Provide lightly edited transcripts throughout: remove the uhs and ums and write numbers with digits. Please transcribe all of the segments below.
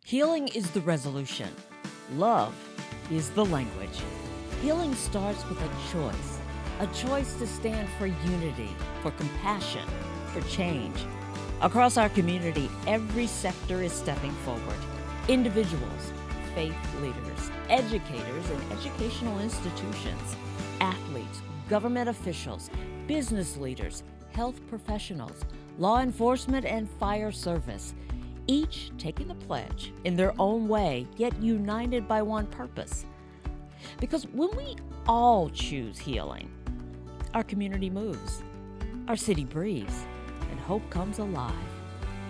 Healing is the resolution. Love is the language. Healing starts with a choice to stand for unity, for compassion, for change. Across our community, every sector is stepping forward. Individuals, faith leaders, educators and educational institutions, athletes, government officials, business leaders, health professionals, law enforcement and fire service, each taking the pledge in their own way, yet united by one purpose. Because when we all choose healing, our community moves, our city breathes, and hope comes alive.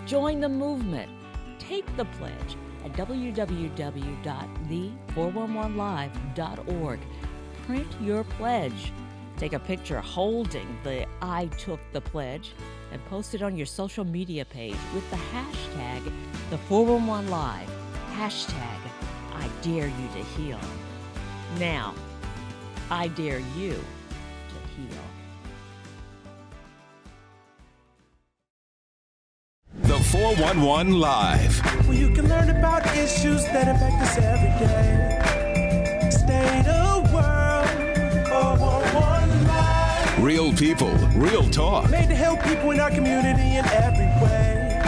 Join the movement. Take the pledge at www.the411live.org. Print your pledge. Take a picture holding the I took the pledge and post it on your social media page with the hashtag the411live. Hashtag I dare you to heal. Now, I dare you to heal. The 411 Live. Where you can learn about issues that affect us every day. State of world, 411 Live. Real people, real talk. Made to help people in our community in every way.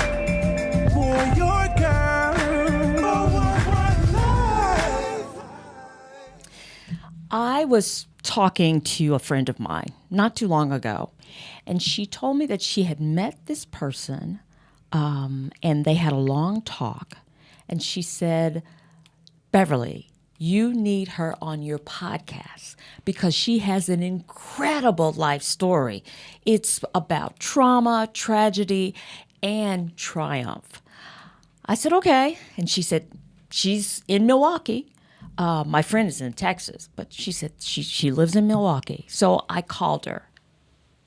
For your girl, 411 Live. I was talking to a friend of mine not too long ago, and she told me that she had met this person, and they had a long talk, and she said, Beverly, you need her on your podcast because she has an incredible life story. It's about trauma, tragedy, and triumph. I said, okay. And she said, she's in Milwaukee. My friend is in Texas, but she said she lives in Milwaukee. So I called her.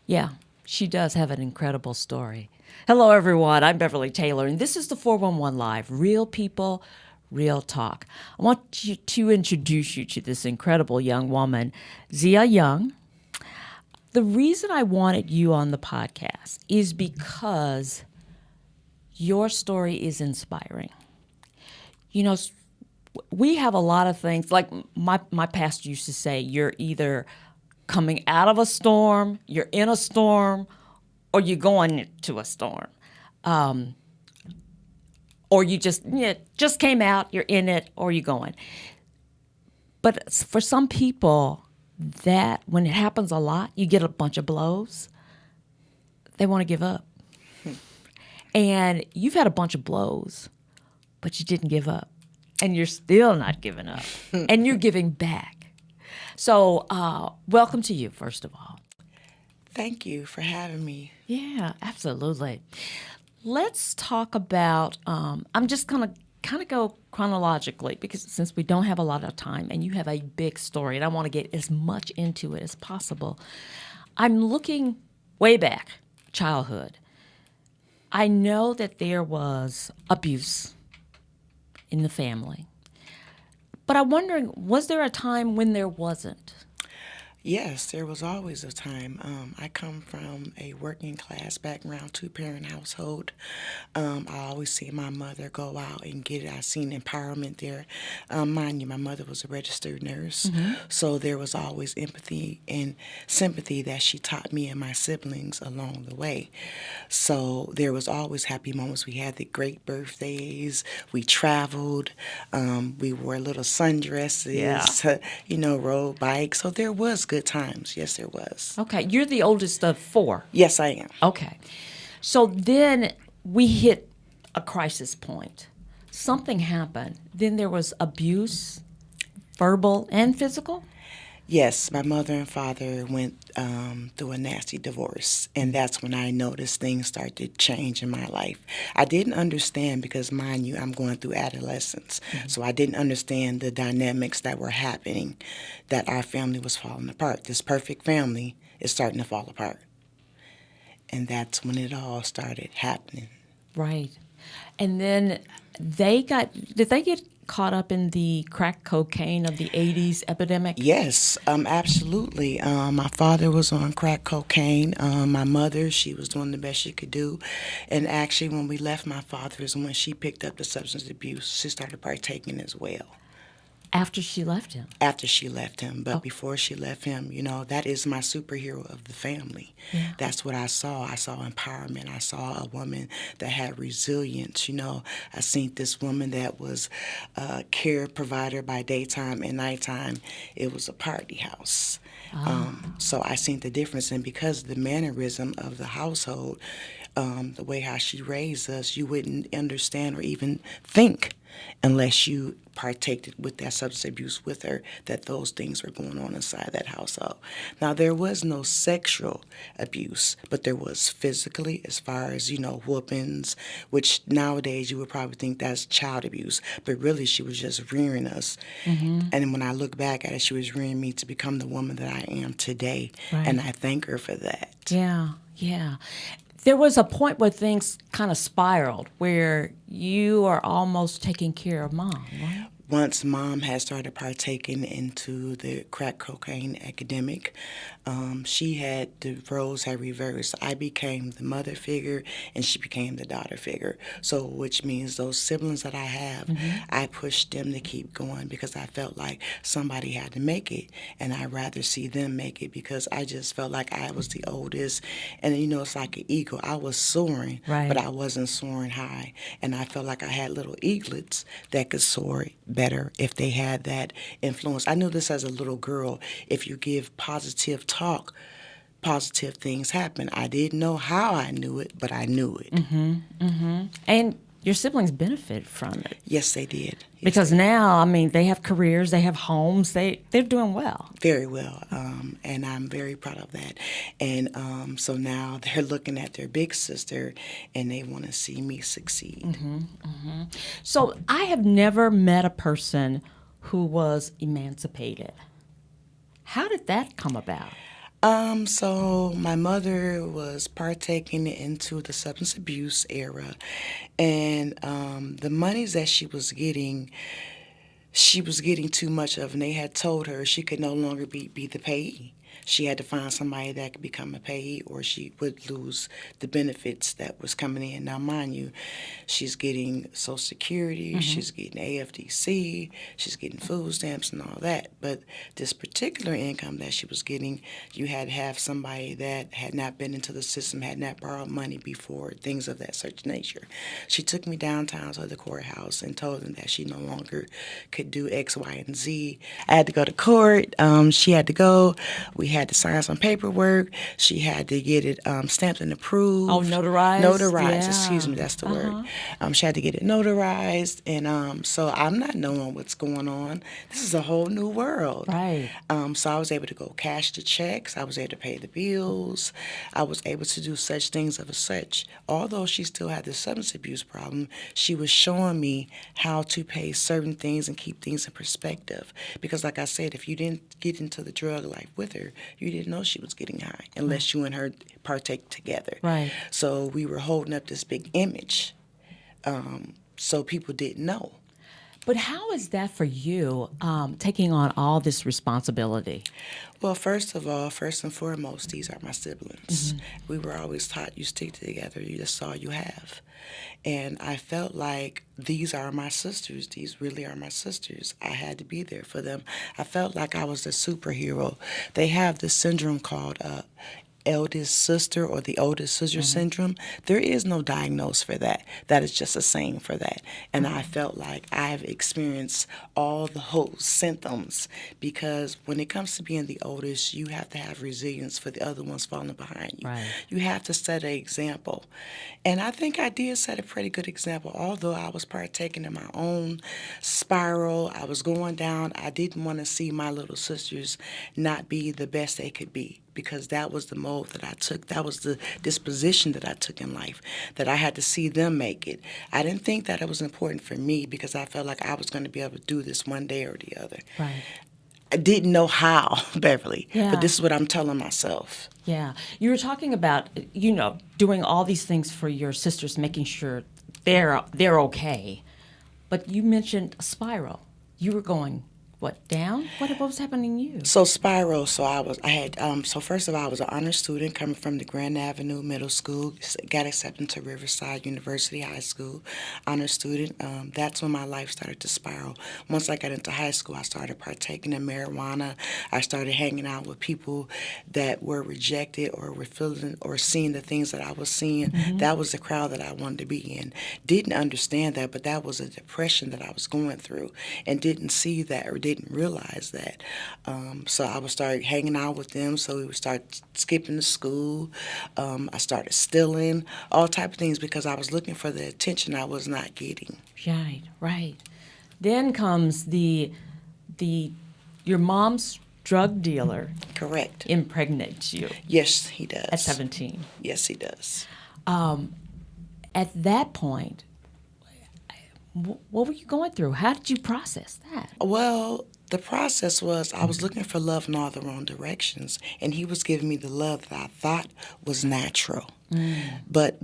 Yeah, she does have an incredible story. Hello, everyone. I'm Beverly Taylor, and this is the 411 Live, Real People, Real Talk. I want to introduce you to this incredible young woman, Zeyah Young. The reason I wanted you on the podcast is because your story is inspiring. You know, we have a lot of things, like my pastor used to say, you're either coming out of a storm, you're in a storm, or you're going to a storm. Or you just came out, you're in it, or you're going. But for some people, that when it happens a lot, you get a bunch of blows, they want to give up. And you've had a bunch of blows, but you didn't give up. And you're still not giving up. And you're giving back. So welcome to you, first of all. Thank you for having me. Yeah, absolutely. Let's talk about, I'm just going to kind of go chronologically because since we don't have a lot of time and you have a big story and I want to get as much into it as possible, I'm looking way back, childhood. I know that there was abuse in the family, but I'm wondering, was there a time when there wasn't? Yes, there was always a time. I come from a working class background, two-parent household. I always see my mother go out and get it. I seen empowerment there. Mind you, my mother was a registered nurse, so there was always empathy and sympathy that she taught me and my siblings along the way. So there was always happy moments. We had the great birthdays. We traveled. We wore little sundresses, rode bikes. So there was good times. Yes, there was. Okay, you're the oldest of four. Yes, I am. Okay. So then we hit a crisis point. Something happened. Then there was abuse, verbal and physical? Yes, my mother and father went through a nasty divorce, and that's when I noticed things started to change in my life. I didn't understand because, mind you, I'm going through adolescence, so I didn't understand the dynamics that were happening, that our family was falling apart. This perfect family is starting to fall apart, and that's when it all started happening. Right. And then did they get caught up in the crack cocaine of the 80s epidemic? Yes, absolutely. My father was on crack cocaine. My mother, she was doing the best she could do. And actually, when we left my father's, when she picked up the substance abuse, she started partaking as well. After she left him? After she left him. But before she left him, that is my superhero of the family. Yeah. That's what I saw. I saw empowerment. I saw a woman that had resilience. I seen this woman that was a care provider by daytime and nighttime. It was a party house. So I seen the difference. And because of the mannerism of the household, the way how she raised us, you wouldn't understand or even think unless you partaked with that substance abuse with her, that those things were going on inside that household. Now, there was no sexual abuse, but there was physically, as far as, whoopings, which nowadays you would probably think that's child abuse, but really she was just rearing us. Mm-hmm. And when I look back at it, she was rearing me to become the woman that I am today, right. And I thank her for that. Yeah. There was a point where things kind of spiraled, where you are almost taking care of Mom, right? Once Mom had started partaking into the crack cocaine epidemic, the roles had reversed. I became the mother figure, and she became the daughter figure. So, which means those siblings that I have, mm-hmm. I pushed them to keep going because I felt like somebody had to make it, and I'd rather see them make it because I just felt like I was the oldest. And, it's like an eagle. I was soaring, right. But I wasn't soaring high. And I felt like I had little eaglets that could soar better if they had that influence. I knew this as a little girl. If you give positive talk, positive things happen. I didn't know how I knew it, but I knew it. Mm-hmm, mm-hmm. And your siblings benefit from it. Yes, they did. Yes, because now, they have careers, they have homes, they're doing well. Very well, and I'm very proud of that. And so now they're looking at their big sister, and they want to see me succeed. Mm-hmm, mm-hmm. So I have never met a person who was emancipated. How did that come about? So my mother was partaking into the substance abuse era, and the monies that she was getting too much of, and they had told her she could no longer be the payee. She had to find somebody that could become a payee, or she would lose the benefits that was coming in. Now, mind you, she's getting Social Security, mm-hmm. she's getting AFDC, she's getting food stamps and all that. But this particular income that she was getting, you had to have somebody that had not been into the system, had not borrowed money before, things of that such nature. She took me downtown to the courthouse and told them that she no longer could do X, Y, and Z. I had to go to court. She had to go. We had to sign some paperwork. She had to get it stamped and approved. Oh, notarized? Notarized, yeah. Excuse me, that's the word. She had to get it notarized, and so I'm not knowing what's going on. This is a whole new world. Right. So I was able to go cash the checks. I was able to pay the bills. I was able to do such things of a such. Although she still had the substance abuse problem, she was showing me how to pay certain things and keep things in perspective. Because like I said, if you didn't get into the drug life with her, you didn't know she was getting high unless you and her partake together. Right. So we were holding up this big image, so people didn't know. But how is that for you, taking on all this responsibility? Well, first and foremost, these are my siblings. Mm-hmm. We were always taught you stick together, that's all you have. And I felt like these are my sisters. These really are my sisters. I had to be there for them. I felt like I was a superhero. They have this syndrome called eldest sister or the oldest sister mm-hmm. syndrome. There is no diagnosis for that. That is just a saying for that. And I felt like I've experienced all the whole symptoms, because when it comes to being the oldest, you have to have resilience for the other ones falling behind you. Right. You have to set an example. And I think I did set a pretty good example. Although I was partaking in my own spiral, I was going down, I didn't want to see my little sisters not be the best they could be, because that was the mold that I took. That was the disposition that I took in life, that I had to see them make it. I didn't think that it was important for me, because I felt like I was going to be able to do this one day or the other. Right. I didn't know how, Beverly, yeah. But this is what I'm telling myself. Yeah. You were talking about, doing all these things for your sisters, making sure they're okay. But you mentioned a spiral. You were going, what, down? What was happening to you? So spiral. So first of all, I was an honor student coming from the Grand Avenue Middle School. Got accepted to Riverside University High School, honor student. That's when my life started to spiral. Once I got into high school, I started partaking in marijuana. I started hanging out with people that were rejected or were feeling or seeing the things that I was seeing. That was the crowd that I wanted to be in. Didn't understand that, but that was a depression that I was going through, and didn't see that or didn't realize that. So I would start hanging out with them. So we would start skipping to school. I started stealing, all type of things, because I was looking for the attention I was not getting. Right, right. Then comes your mom's drug dealer Correct. impregnates you Yes, he does. at 17. Yes, he does. At that point, what were you going through? How did you process that? Well, the process was I was looking for love in all the wrong directions, and he was giving me the love that I thought was natural. But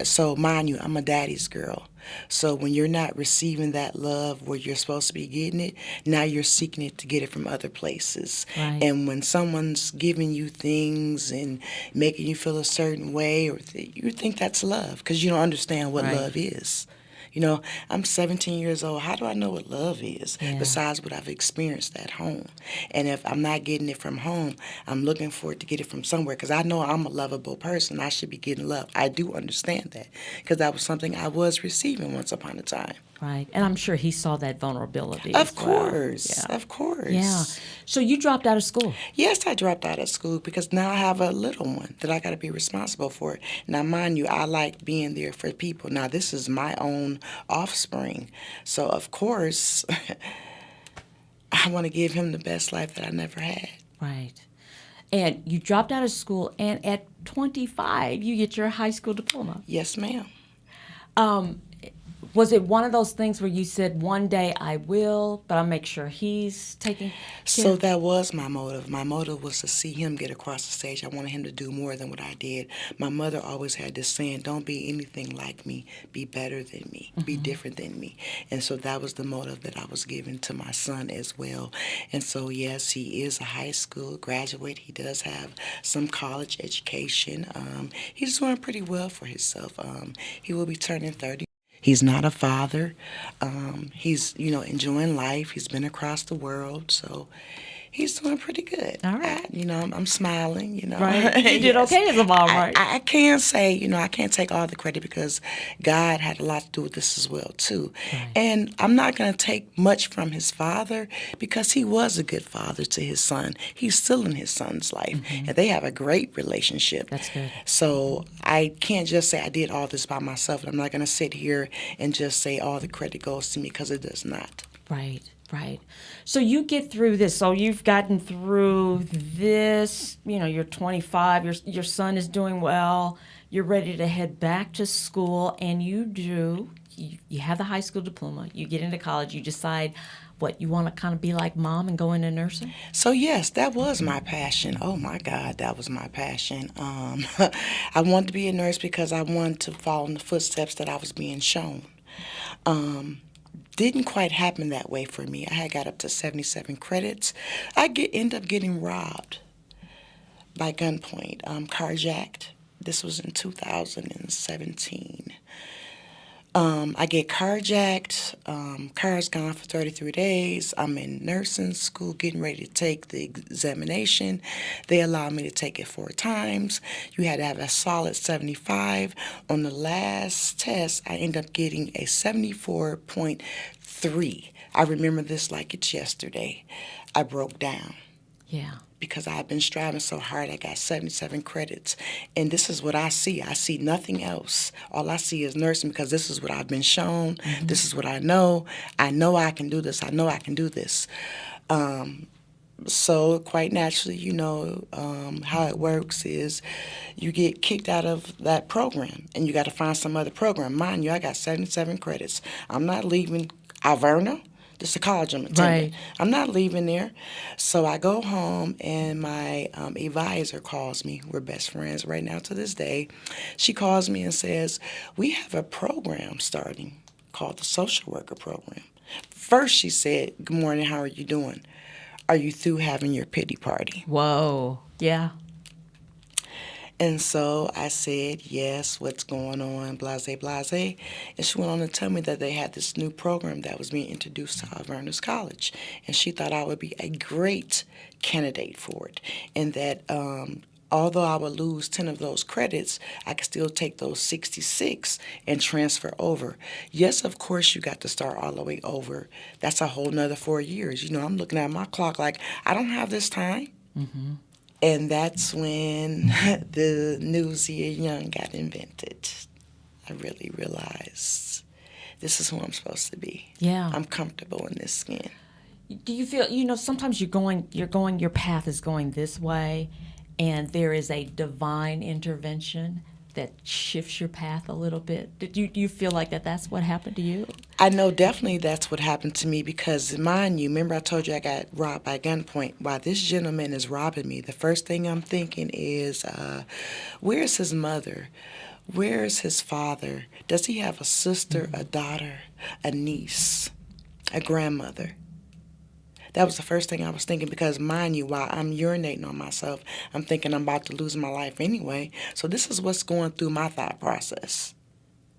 so mind you, I'm a daddy's girl. So when you're not receiving that love where you're supposed to be getting it, now you're seeking it to get it from other places. Right. And when someone's giving you things and making you feel a certain way, you think that's love because you don't understand what Right. love is. You know, I'm 17 years old. How do I know what love is Yeah. besides what I've experienced at home? And if I'm not getting it from home, I'm looking for it to get it from somewhere because I know I'm a lovable person. I should be getting love. I do understand that because that was something I was receiving once upon a time. Right. And I'm sure he saw that vulnerability Of as well. course. Yeah. Of course. Yeah. So you dropped out of school. Yes, I dropped out of school because now I have a little one that I got to be responsible for. Now, mind you, I like being there for people. Now, this is my own offspring. So, of course, I want to give him the best life that I never had. Right. And you dropped out of school, and at 25, you get your high school diploma. Yes, ma'am. Was it one of those things where you said, one day I will, but I'll make sure he's taking care? So that was my motive. My motive was to see him get across the stage. I wanted him to do more than what I did. My mother always had this saying, don't be anything like me, be better than me, be different than me. And so that was the motive that I was giving to my son as well. And so, yes, he is a high school graduate. He does have some college education. He's doing pretty well for himself. He will be turning 30. He's not a father. He's, enjoying life. He's been across the world, so he's doing pretty good. All right. I'm smiling, Right. You did okay as a mom, right? I can't say, I can't take all the credit because God had a lot to do with this as well, too. Right. And I'm not going to take much from his father because he was a good father to his son. He's still in his son's life, and they have a great relationship. That's good. So I can't just say I did all this by myself. I'm not going to sit here and just say all the credit goes to me because it does not. Right, right. So you get through this. So you've gotten through this. You're 25. Your son is doing well. You're ready to head back to school, and you have the high school diploma. You get into college. You decide what you want to kind of be like mom and go into nursing. So yes, that was my passion. Oh my God, that was my passion. I wanted to be a nurse because I wanted to follow in the footsteps that I was being shown. Didn't quite happen that way for me. I had got up to 77 credits. End up getting robbed by gunpoint, carjacked. This was in 2017. I get carjacked, car's gone for 33 days. I'm in nursing school getting ready to take the examination. They allowed me to take it 4 times. You had to have a solid 75. On the last test, I ended up getting a 74.3. I remember this like it's yesterday. I broke down. Yeah. Because I've been striving so hard. I got 77 credits. And this is what I see. I see nothing else. All I see is nursing because this is what I've been shown. This is what I know. I know I can do this. I know I can do this. So quite naturally, how it works is you get kicked out of that program and you got to find some other program. Mind you, I got 77 credits. I'm not leaving Alverna It's a college I'm attending. Right. I'm not leaving there. So I go home, and my advisor calls me. We're best friends right now to this day. She calls me and says, we have a program starting called the social worker program. First, she said, good morning, how are you doing? Are you through having your pity party? Whoa. Yeah. And so I said, yes, what's going on, blase, blase. And she went on to tell me that they had this new program that was being introduced to Alvernos College. And she thought I would be a great candidate for it. And that although I would lose 10 of those credits, I could still take those 66 and transfer over. Yes, of course, you got to start all the way over. That's a whole nother 4 years. You know, I'm looking at my clock like, I don't have this time. Mm-hmm. And that's when the new Zeyah Young got invented. I really realized this is who I'm supposed to be. Yeah. I'm comfortable in this skin. Do you feel, sometimes your path is going this way, and there is a divine intervention that shifts your path a little bit? Do you feel like that's what happened to you? I know definitely that's what happened to me because, mind you, remember I told you I got robbed by gunpoint. While this gentleman is robbing me, the first thing I'm thinking is, where's his mother? Where is his father? Does he have a sister, a daughter, a niece, a grandmother? That was the first thing I was thinking because, mind you, while I'm urinating on myself, I'm thinking I'm about to lose my life anyway. So this is what's going through my thought process.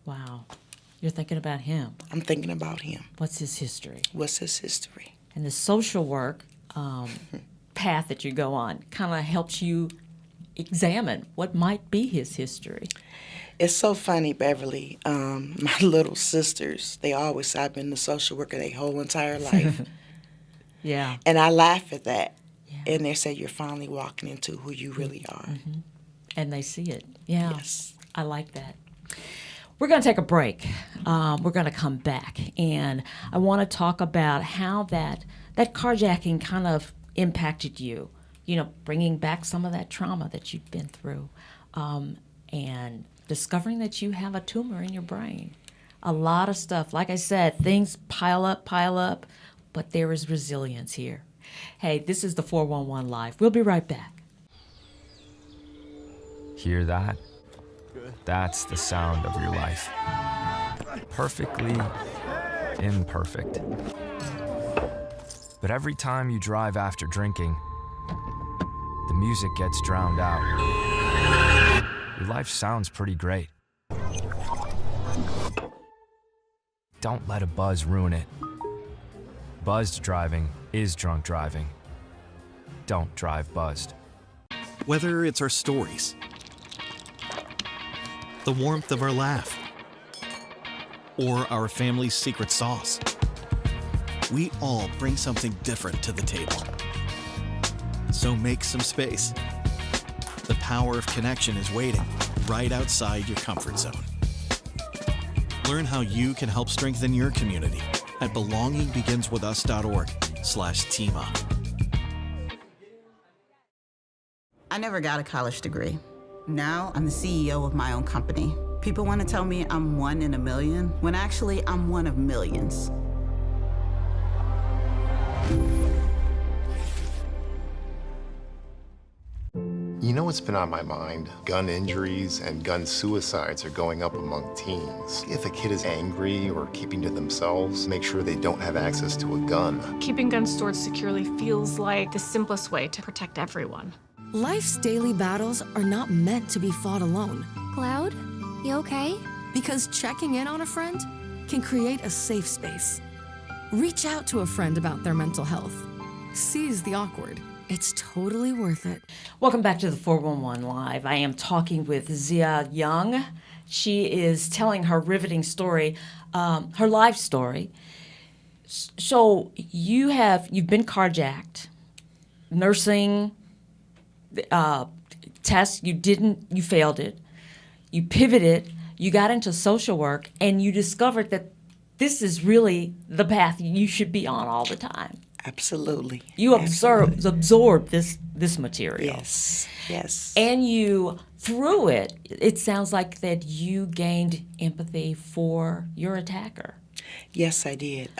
Wow. You're thinking about him. I'm thinking about him. What's his history? What's his history? And the social work path that you go on kind of helps you examine what might be his history. It's so funny, Beverly. My little sisters, they always say I've been the social worker their whole entire life. Yeah. And I laugh at that. Yeah. And they say you're finally walking into who you really are. Mm-hmm. And they see it. Yeah. Yes. I like that. We're going to take a break. We're going to come back. And I want to talk about how that carjacking kind of impacted you, bringing back some of that trauma that you've been through, and discovering that you have a tumor in your brain. A lot of stuff. Like I said, things pile up, but there is resilience here. Hey, this is the 411 Live. We'll be right back. Hear that? That's the sound of your life. Perfectly imperfect. But every time you drive after drinking, the music gets drowned out. Your life sounds pretty great. Don't let a buzz ruin it. Buzzed driving is drunk driving. Don't drive buzzed. Whether it's our stories, the warmth of our laugh, or our family's secret sauce, we all bring something different to the table. So make some space. The power of connection is waiting right outside your comfort zone. Learn how you can help strengthen your community at belongingbeginswithus.org/teamup. I never got a college degree. Now I'm the CEO of my own company. People want to tell me I'm one in a million, when actually I'm one of millions. You know what's been on my mind? Gun injuries and gun suicides are going up among teens. If a kid is angry or keeping to themselves, make sure they don't have access to a gun. Keeping guns stored securely feels like the simplest way to protect everyone. Life's daily battles are not meant to be fought alone. Cloud, you okay? Because checking in on a friend can create a safe space. Reach out to a friend about their mental health. Seize the awkward. It's totally worth it. Welcome back to the 411 Live. I am talking with Zeyah Young. She is telling her riveting story, her life story. So you've been carjacked, nursing test, you failed it. You pivoted, you got into social work, and you discovered that this is really the path you should be on all the time. Absolutely. You absorb this material. Yes. And you, through it, it sounds like that you gained empathy for your attacker. Yes, I did.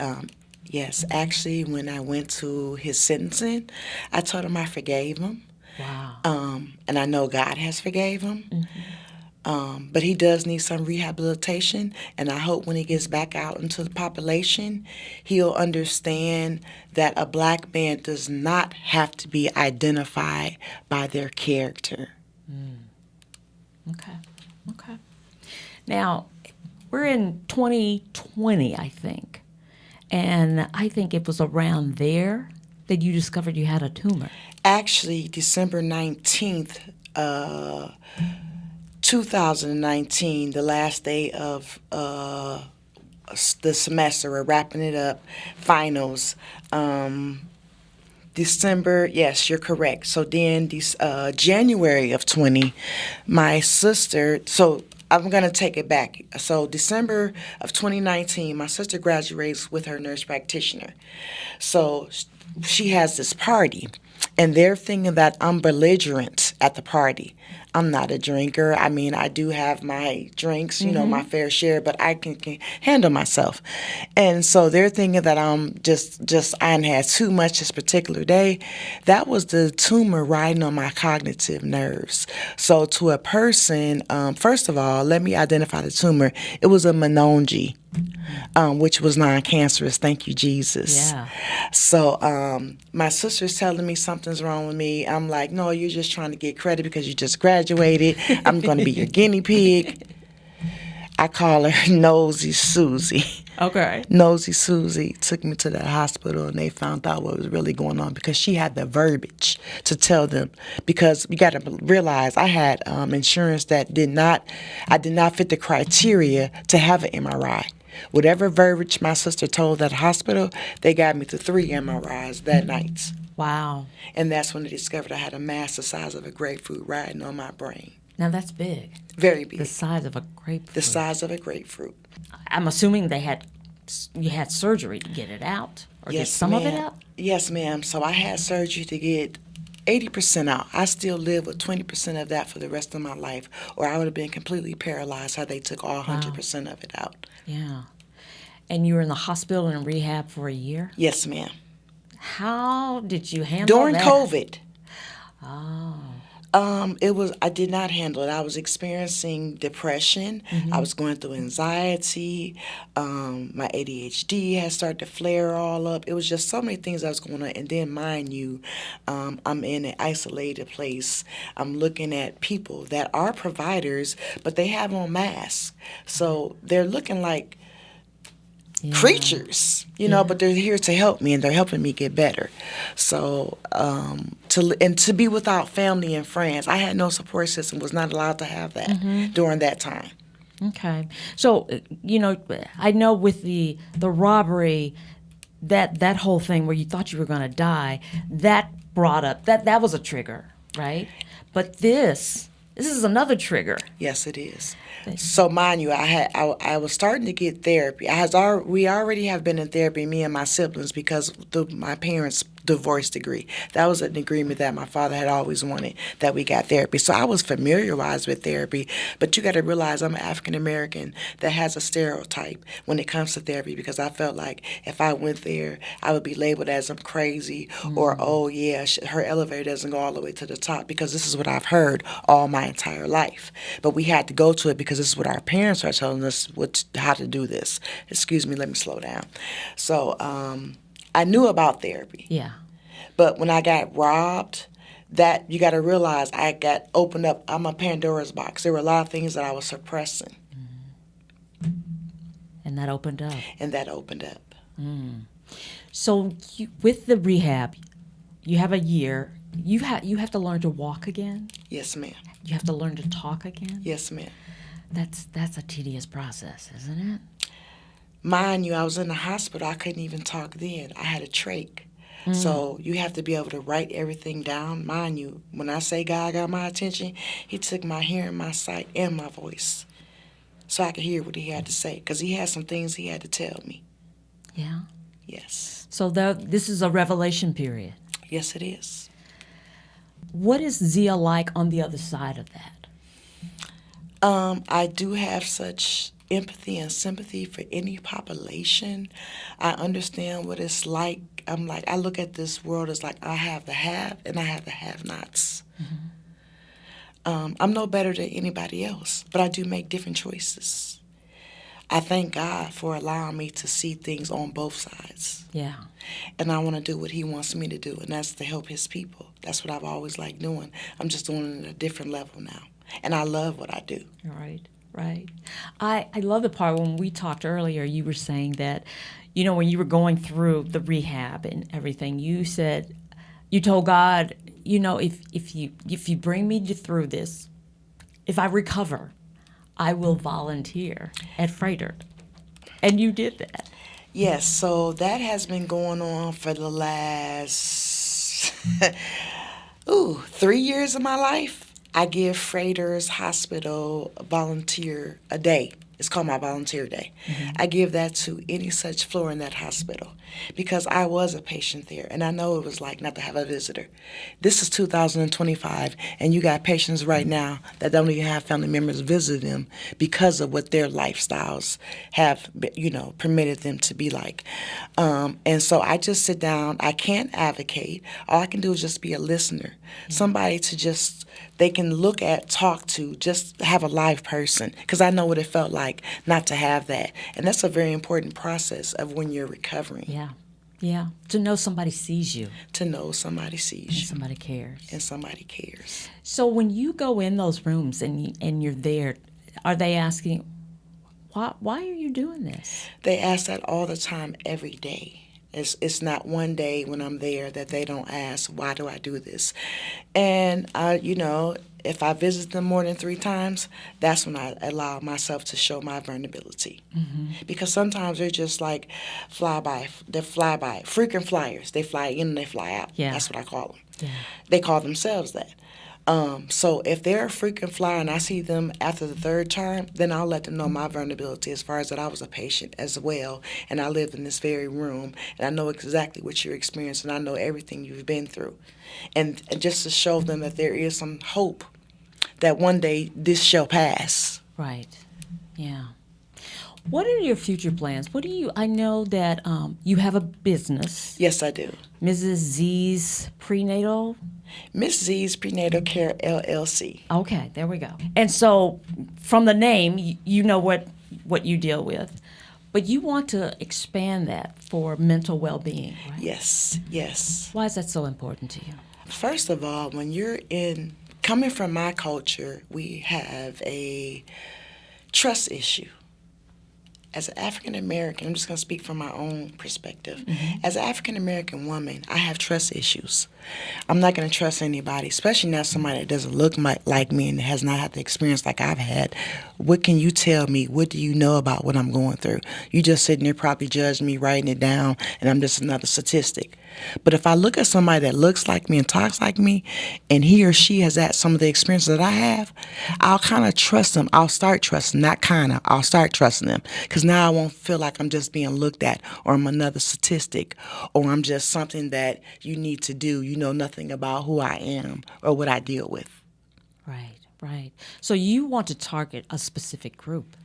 Yes, actually, when I went to his sentencing, I told him I forgave him. Wow. And I know God has forgave him. But he does need some rehabilitation, and I hope when he gets back out into the population, he'll understand that a black man does not have to be identified by their character. Okay. Okay. Now, we're in 2020, I think. And I think it was around there that you discovered you had a tumor. Actually, December 19th, 2019, the last day of the semester, we're wrapping it up, finals. December, yes, you're correct. So then January of 20, my sister, so I'm going to take it back. So December of 2019, my sister graduates with her nurse practitioner. So she has this party, and they're thinking that I'm belligerent at the party. I'm not a drinker. I mean, I do have my drinks, you know, my fair share, but I can handle myself. And so they're thinking that I'm I had too much this particular day. That was the tumor riding on my cognitive nerves. So to a person, first of all, let me identify the tumor. It was a meninge, which was non-cancerous. Thank you, Jesus. Yeah. So my sister's telling me something's wrong with me. I'm like, no, you're just trying to get credit because you just graduated. I'm going to be your guinea pig. I call her Nosy Susie. Okay. Nosy Susie took me to the hospital, and they found out what was really going on because she had the verbiage to tell them. Because you got to realize I had insurance that I did not fit the criteria to have an MRI. Whatever verbiage my sister told that hospital, they got me to 3 MRIs that night. Wow. And that's when they discovered I had a mass the size of a grapefruit riding on my brain. Now that's big. Very big. The size of a grapefruit. The size of a grapefruit. I'm assuming you had surgery to get it out, or get some of it out? Yes, ma'am. So I had surgery to get 80% out. I still live with 20% of that for the rest of my life, or I would have been completely paralyzed how they took all 100% of it out. Yeah. And you were in the hospital and rehab for a year? Yes, ma'am. How did you handle During that? COVID. Oh. I did not handle it. I was experiencing depression. I was going through anxiety. My ADHD had started to flare all up. It was just so many things that was going on. And then, mind you, I'm in an isolated place. I'm looking at people that are providers, but they have on masks. So they're looking like creatures, you know, but they're here to help me, and they're helping me get better. So, to be without family and friends, I had no support system, was not allowed to have that during that time. Okay. So, you know, I know with the robbery, that whole thing where you thought you were going to die, that brought up, that was a trigger, right? But this is another trigger. Yes, it is. So mind you, I was starting to get therapy. We already have been in therapy, me and my siblings, because my parents' divorce degree. That was an agreement that my father had always wanted, that we got therapy. So I was familiarized with therapy, but you got to realize I'm an African American that has a stereotype when it comes to therapy, because I felt like if I went there, I would be labeled as I'm crazy, or, oh yeah, her elevator doesn't go all the way to the top, because this is what I've heard all my entire life. But we had to go to it because this is what our parents are telling us how to do this. Excuse me, let me slow down. So, I knew about therapy. Yeah. But when I got robbed, that you got to realize I got opened up. I'm a Pandora's box. There were a lot of things that I was suppressing. And that opened up. So with the rehab, you have a year. You have to learn to walk again? Yes, ma'am. You have to learn to talk again? Yes, ma'am. That's a tedious process, isn't it? Mind you, I was in the hospital. I couldn't even talk then. I had a trach. So you have to be able to write everything down. Mind you, when I say God got my attention, he took my hearing, my sight, and my voice, so I could hear what he had to say, because he had some things he had to tell me. Yeah? Yes. So this is a revelation period. Yes, it is. What is Zeyah like on the other side of that? I do have such empathy and sympathy for any population. I understand what it's like. I look at this world as like I have the have and I have the have-nots. I'm no better than anybody else, but I do make different choices. I thank God for allowing me to see things on both sides. Yeah. And I want to do what he wants me to do, and that's to help his people. That's what I've always liked doing. I'm just doing it at a different level now. And I love what I do. Right, right. I love the part when we talked earlier, you were saying that, you know, when you were going through the rehab and everything, you said, you told God, you know, if you bring me through this, if I recover, I will volunteer at Froedtert. And you did that. Yes, so that has been going on for the last 3 years of my life. I give Froedtert Hospital a volunteer a day. It's called my volunteer day. I give that to any such floor in that hospital because I was a patient there, and I know it was like not to have a visitor. This is 2025, and you got patients right now that don't even have family members visit them because of what their lifestyles have, you know, permitted them to be like. And so I just sit down. I can't advocate. All I can do is just be a listener, somebody to just they can look at, talk to, just have a live person, because I know what it felt like not to have that. And that's a very important process of when you're recovering. Yeah, yeah. To know somebody sees you. To know somebody sees you. And somebody cares. And somebody cares. So when you go in those rooms and you're there, are they asking, why are you doing this? They ask that all the time, every day. It's not one day when I'm there that they don't ask, why do I do this? And, you know, if I visit them more than 3 times, that's when I allow myself to show my vulnerability. Because sometimes they're just like they're fly-by, frequent flyers. They fly in and they fly out. Yeah. That's what I call them. Yeah. They call themselves that. So if they're a frequent flyer and I see them after the 3rd time, then I'll let them know my vulnerability as far as that I was a patient as well, and I lived in this very room, and I know exactly what you're experiencing, and I know everything you've been through. And just to show them that there is some hope that one day this shall pass. Right. Yeah. What are your future plans? I know that you have a business. Yes, I do. Mrs. Z's Prenatal? Miss Z's Prenatal Care, LLC. Okay, there we go. And so from the name, you know what you deal with. But you want to expand that for mental well-being, right? Yes, yes. Why is that so important to you? First of all, when you're coming from my culture, we have a trust issue. As an African American, I'm just going to speak from my own perspective. As an African American woman, I have trust issues. I'm not going to trust anybody, especially not somebody that doesn't look like me and has not had the experience like I've had. What can you tell me? What do you know about what I'm going through? You just sitting there probably judging me, writing it down, and I'm just another statistic. But if I look at somebody that looks like me and talks like me, and he or she has had some of the experiences that I have, I'll kind of trust them. I'll start trusting, not kind of. I'll start trusting them, because now I won't feel like I'm just being looked at, or I'm another statistic, or I'm just something that you need to do. You know nothing about who I am or what I deal with. Right, right. So you want to target a specific group.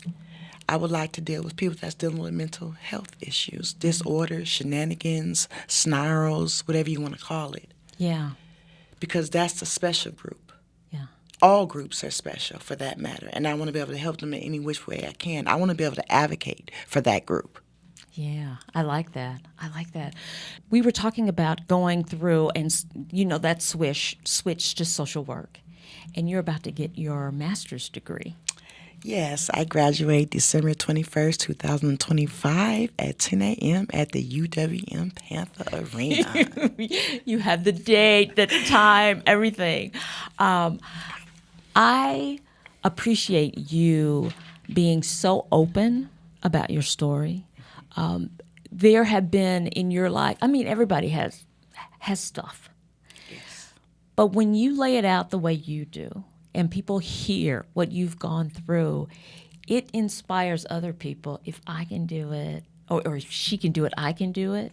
I would like to deal with people that's dealing with mental health issues, disorders, shenanigans, snarls, whatever you want to call it. Yeah. Because that's the special group. Yeah. All groups are special for that matter, and I want to be able to help them in any which way I can. I want to be able to advocate for that group. Yeah, I like that. I like that. We were talking about going through and, you know, that switch to social work, and you're about to get your master's degree. Yes, I graduate December 21st, 2025 at 10 a.m. at the UWM Panther Arena. You have the date, the time, everything. I appreciate you being so open about your story. There have been in your life, I mean, everybody has stuff. Yes. But when you lay it out the way you do, and people hear what you've gone through, it inspires other people. If I can do it, or if she can do it, I can do it.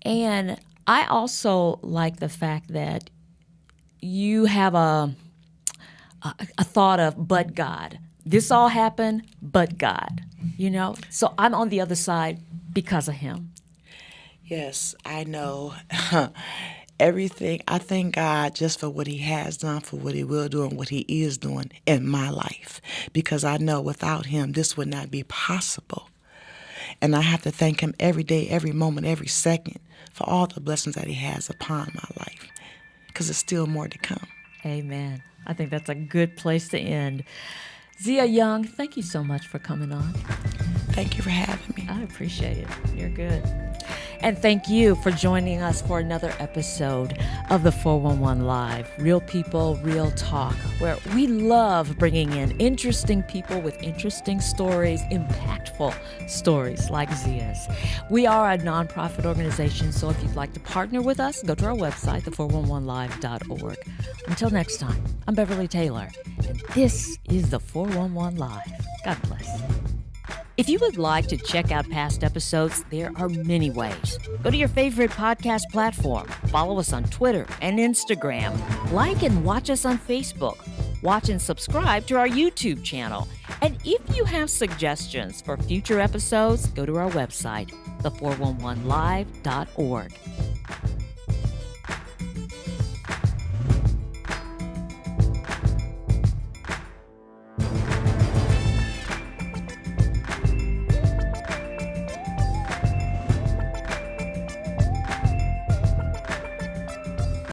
And I also like the fact that you have a thought of, but God. This all happened, but God, you know? So I'm on the other side because of him. Yes, I know. Everything. I thank God just for what he has done, for what he will do, and what he is doing in my life. Because I know without him, this would not be possible. And I have to thank him every day, every moment, every second for all the blessings that he has upon my life. Because there's still more to come. Amen. I think that's a good place to end. Zeyah Young, thank you so much for coming on. Thank you for having me. I appreciate it. You're good. And thank you for joining us for another episode of the 411 Live. Real people, real talk, where we love bringing in interesting people with interesting stories, impactful stories like Zeyah's. We are a nonprofit organization, so if you'd like to partner with us, go to our website, the411live.org. Until next time, I'm Beverly Taylor, and this is the 411 Live. God bless. If you would like to check out past episodes, there are many ways. Go to your favorite podcast platform. Follow us on Twitter and Instagram. Like and watch us on Facebook. Watch and subscribe to our YouTube channel. And if you have suggestions for future episodes, go to our website, the411live.org.